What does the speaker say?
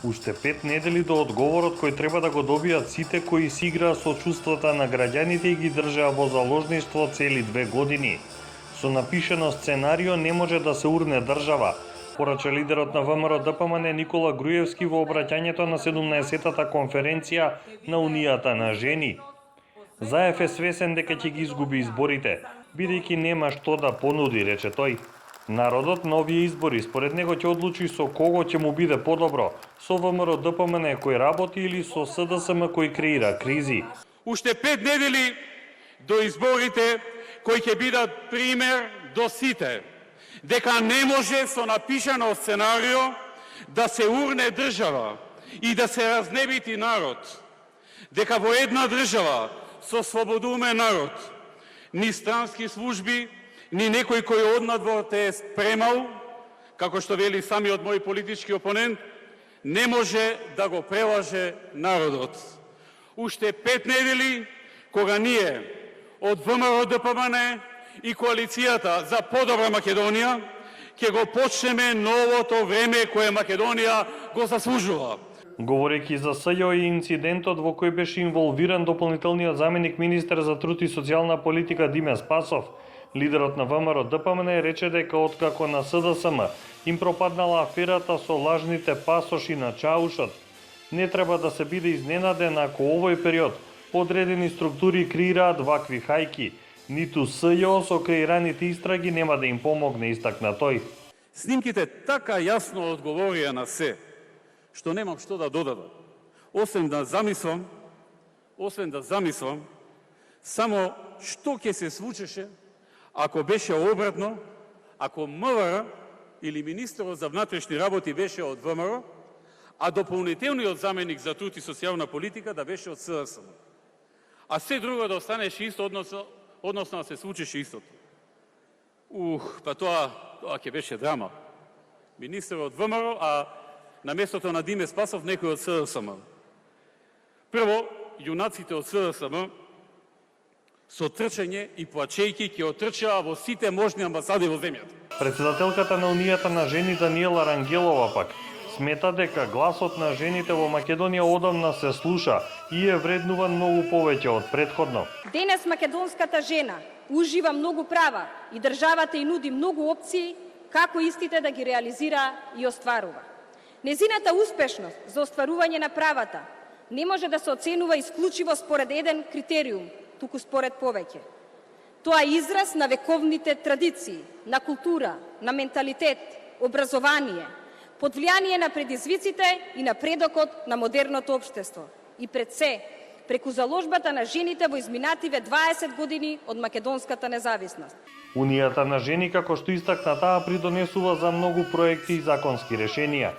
Уште 5 недели до одговорот кој треба да го добијат сите кои си играа со чувствата на граѓаните и ги држаа во заложништво цели 2 години. Со напишено сценарио не може да се урне држава, порача лидерот на ВМРО ДПМН Никола Груевски во обраќањето на 17-тата конференција на Унијата на жени. Заев е свесен дека ќе ги изгуби изборите, бидејќи нема што да понуди, рече тој. Народот на овие избори според него ќе одлучи со кого ќе му биде подобро, со ВМРО ДПМН кој работи или со СДСМ кој креира кризи. Уште 5 недели до изборите кои ќе бидат пример до сите, дека не може со напишано сценарио да се урне држава и да се разнебити народ, дека во една држава со слободумен народ, ни странски служби, ни некој кој однадвор те е спремал, како што вели самиот мој политички опонент, не може да го прелаже народот. Уште 5 недели, кога ние од ВМРО ДПМН и коалицијата за подобра Македонија, ќе го почнеме новото време кое Македонија го заслужува. Говорејќи за СЈО и инцидентот во кој беше инволвиран дополнителниот заменик министер за труд и социјална политика Диме Спасов, лидерот на ВМРО ДПМН рече дека откако на СДСМ им пропаднала аферата со лажните пасоши на Чаушот, не треба да се биде изненаден ако овој период подредени структури креираат вакви хајки. Ниту СЈО со креираните истраги нема да им помогне, истакна тој. Снимките така јасно одговорија на се, што немам што да додадам, освен да замислам само што ќе се случеше ако беше обратно, ако МВР или министерот за внатрешни работи беше од ВМРО, а дополнителниот заменик за труд и социјална политика да беше од СДСМ. А се друго да останеше исто, односно да се случеше истото. Па тоа ќе беше драма. Министер од ВМРО, а на местото на Диме Спасов некој од СДСМ. Прво, јунаците од СДСМ со трчање и плачејки ќе отрчаа во сите можни амбасади во земјата. Председателката на Унијата на жени Даниела Рангелова пак смета дека гласот на жените во Македонија одамна се слуша и е вреднуван многу повеќе од претходно. Денес македонската жена ужива многу права и државата ѝ нуди многу опции како истите да ги реализира и остварува. Незината успешност за остварување на правата не може да се оценува исклучиво според еден критериум, туку според повеќе. Тоа е израз на вековните традиции, на култура, на менталитет, образование, под влијание на предизвиците и напредокот на модерното општество. И пред се, преку заложбата на жените во изминативе 20 години од македонската независност. Унијата на жени, како што истакна таа, придонесува за многу проекти и законски решенија.